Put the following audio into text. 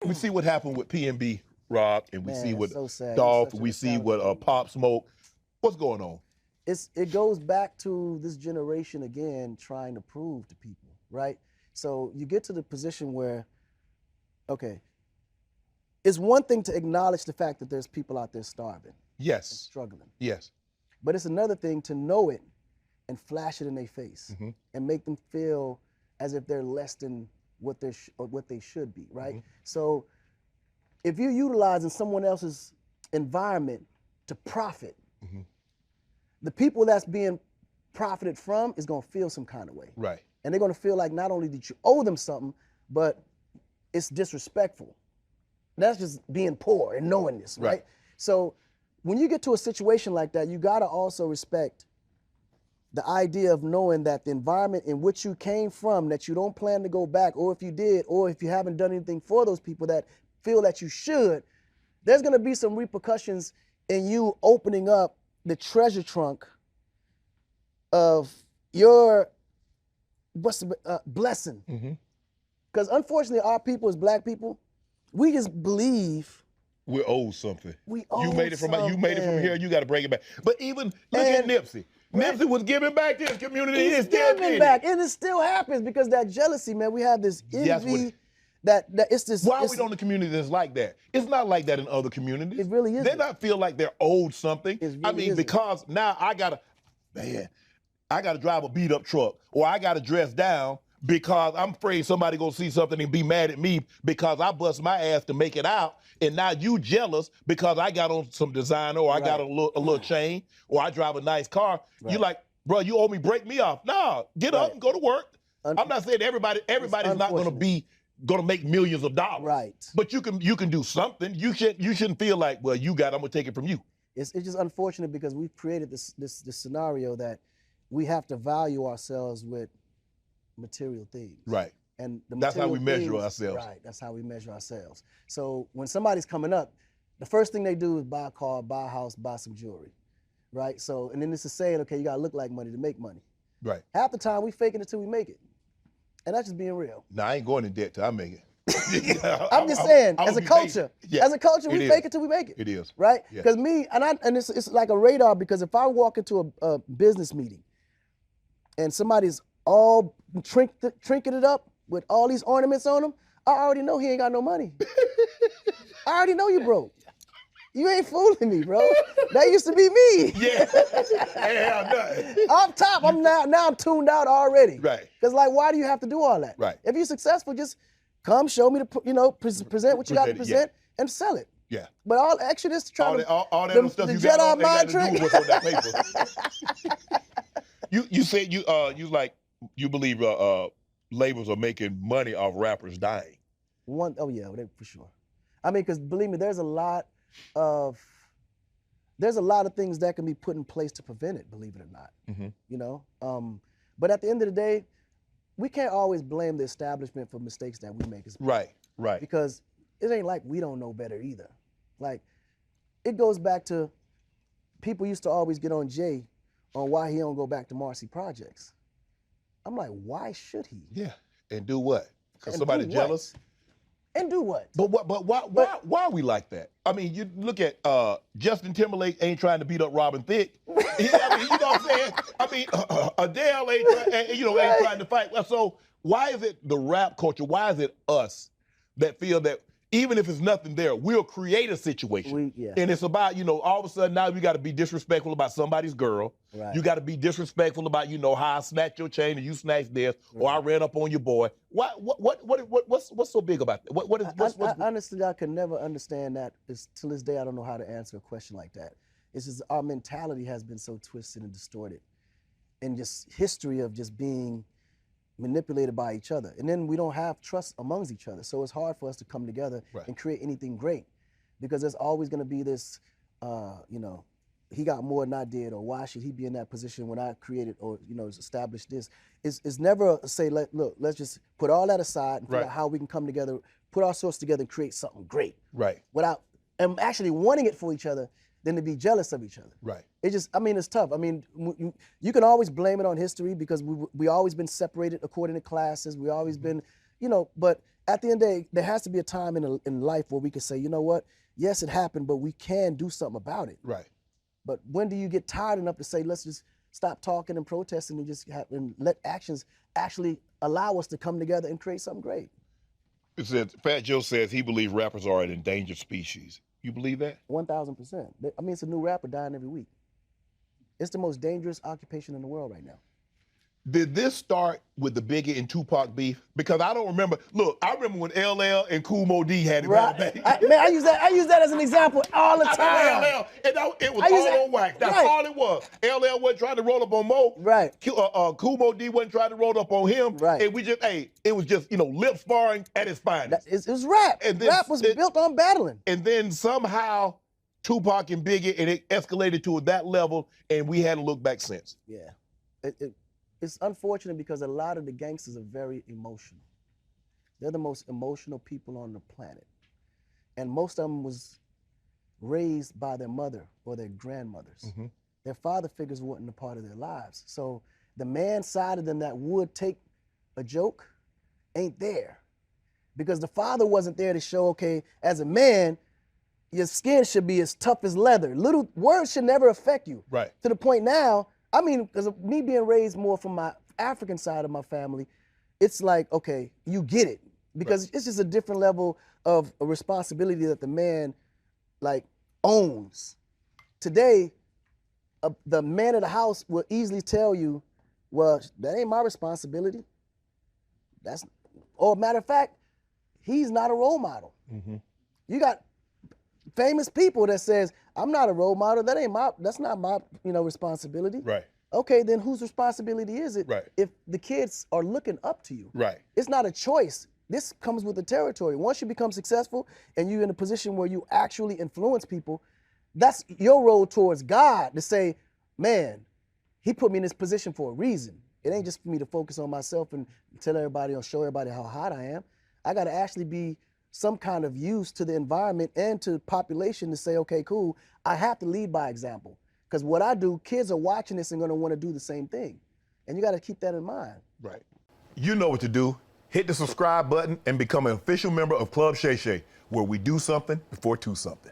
we see what happened with PnB Rock, and we see Man, what so sad. He's Dolph, such a we see nostalgic what Pop Smoke. What's going on? it goes back to this generation again trying to prove to people, right? So you get to the position where, okay, it's one thing to acknowledge the fact that there's people out there starving and Yes, struggling, yes, but it's another thing to know it and flash it in their face Mm-hmm. and make them feel as if they're less than what they or what they should be, right? Mm-hmm. So if you're utilizing someone else's environment to profit, Mm-hmm. the people that's being profited from is gonna feel some kind of way. Right. And they're gonna feel like not only did you owe them something, but it's disrespectful. That's just being poor and knowing this, right? Right. So when you get to a situation like that, you gotta also respect the idea of knowing that the environment in which you came from, that you don't plan to go back, or if you did, or if you haven't done anything for those people that feel that you should, there's gonna be some repercussions in you opening up the treasure trunk of your blessing. Mm-hmm. Because unfortunately, our people as black people, we just believe We're owed something. we You owe made it from something. here. You got to bring it back. But even look at And- Nipsey. Nipsey was giving back to his community. He's He still giving did back, it. and it still happens because that jealousy, man. We have this That's what envy it- that it's this. Why are it's, we on the community that's like that? It's not like that in other communities. It really They isn't. not feel like they're owed something. It really I mean, isn't. because now I gotta drive a beat up truck, or I gotta dress down because I'm afraid somebody gonna see something and be mad at me because I bust my ass to make it out, and now you jealous because I got on some designer, or I got a little chain, or I drive a nice car. Right. You like, bro, you owe me, break me off. Nah, get up Right. and go to work. I'm not saying everybody's not gonna make millions of dollars. Right. But you can do something. You shouldn't feel like, well, I'm gonna take it from you. It's just unfortunate because we've created this scenario that we have to value ourselves with material things. Right. And That's how we material measure things- ourselves. Right. That's how we measure ourselves. So when somebody's coming up, the first thing they do is buy a car, buy a house, buy some jewelry. Right. So and then it's a saying, okay, you gotta look like money to make money. Right. Half the time we fake it until we make it. And that's just being real. Now I ain't going in debt till I make it. I'm just saying, I'm as a gonna be culture, patient. Yeah, as a culture, we it fake is. it till we make it. It is. Right? Yeah. Because it's like a radar, because if I walk into a business meeting and somebody's all trinketed up with all these ornaments on them, I already know he ain't got no money. I already know you broke. You ain't fooling me, bro. That used to be me. Yeah. Hell nothing. Up top, now I'm tuned out already. Right. Because like, why do you have to do all that? Right. If you're successful, just come show me present what you got to Present it, yeah. present and sell it. Yeah. But all the extra this All trying that, to all that the- other stuff the you got Jedi on ain't got mind to do trick. with what's on that paper. You said you believe labels are making money off rappers dying. Oh yeah, for sure. I mean, because believe me, there's a lot of things that can be put in place to prevent it. Believe it or not, Mhm. you know. But at the end of the day, we can't always blame the establishment for mistakes that we make. Right. Right. Because it ain't like we don't know better either. Like, it goes back to people used to always get on Jay on why he don't go back to Marcy Projects. I'm like, why should he? Yeah. And do what? Because And somebody do what? jealous. And do what? But why are we like that? I mean, you look at Justin Timberlake ain't trying to beat up Robin Thicke. I mean, you know what I'm saying? I mean, Adele ain't trying to fight. So why is it the rap culture? Why is it us that feel that even if it's nothing there, we'll create a situation? And it's about, all of a sudden now you got to be disrespectful about somebody's girl. Right. You got to be disrespectful about, how I snatched your chain and you snatched theirs, or I ran up on your boy. What's so big about that? Honestly, I could never understand that. Till this day, I don't know how to answer a question like that. It's just our mentality has been so twisted and distorted, and just history of just being manipulated by each other. And then we don't have trust amongst each other. So it's hard for us to come together and create anything great, because there's always going to be this, he got more than I did, or why should he be in that position when I created or established this. It's never say, look, let's just put all that aside and figure out how we can come together, put our source together and create something great. Right. Without actually wanting it for each other, than to be jealous of each other. Right. It's tough. I mean, you can always blame it on history, because we always been separated according to classes. We always been, but at the end of the day, there has to be a time in life where we can say, you know what, yes, it happened, but we can do something about it. Right. But when do you get tired enough to say, let's just stop talking and protesting and just and let actions actually allow us to come together and create something great? It says, Fat Joe says he believes rappers are an endangered species. You believe that? 1,000%. I mean, it's a new rapper dying every week. It's the most dangerous occupation in the world right now. Did this start with the Biggie and Tupac beef? Because I don't remember. Look, I remember when LL and Kool Moe Dee had it right back. I use that as an example all the time. I remember LL, and it was all on wax. That's all it was. LL wasn't trying to roll up on Mo. Right. Kool Moe Dee wasn't trying to roll up on him. Right. And we just, it was just, lip sparring at its finest. It was rap. And then, rap was built on battling. And then somehow Tupac and Biggie, and it escalated to that level, and we hadn't looked back since. Yeah. It's unfortunate because a lot of the gangsters are very emotional. They're the most emotional people on the planet. And most of them was raised by their mother or their grandmothers. Mm-hmm. Their father figures weren't a part of their lives. So the man side of them that would take a joke ain't there. Because the father wasn't there to show, okay, as a man, your skin should be as tough as leather. Little words should never affect you. Right. To the point now, I mean, because of me being raised more from my African side of my family, it's like, okay, you get it. Because it's just a different level of a responsibility that the man, owns. Today, the man of the house will easily tell you, well, that ain't my responsibility. Or matter of fact, he's not a role model. Mm-hmm. You got famous people that says, I'm not a role model. That's not my, responsibility. Right. Okay, then whose responsibility is it? Right. If the kids are looking up to you. Right. It's not a choice. This comes with the territory. Once you become successful and you're in a position where you actually influence people, that's your role towards God to say, man, he put me in this position for a reason. It ain't just for me to focus on myself and tell everybody or show everybody how hot I am. I got to actually be some kind of use to the environment and to the population to say, okay, cool, I have to lead by example. Because what I do, kids are watching this and going to want to do the same thing. And you got to keep that in mind. Right. You know what to do. Hit the subscribe button and become an official member of Club Shay Shay, where we do something before two something.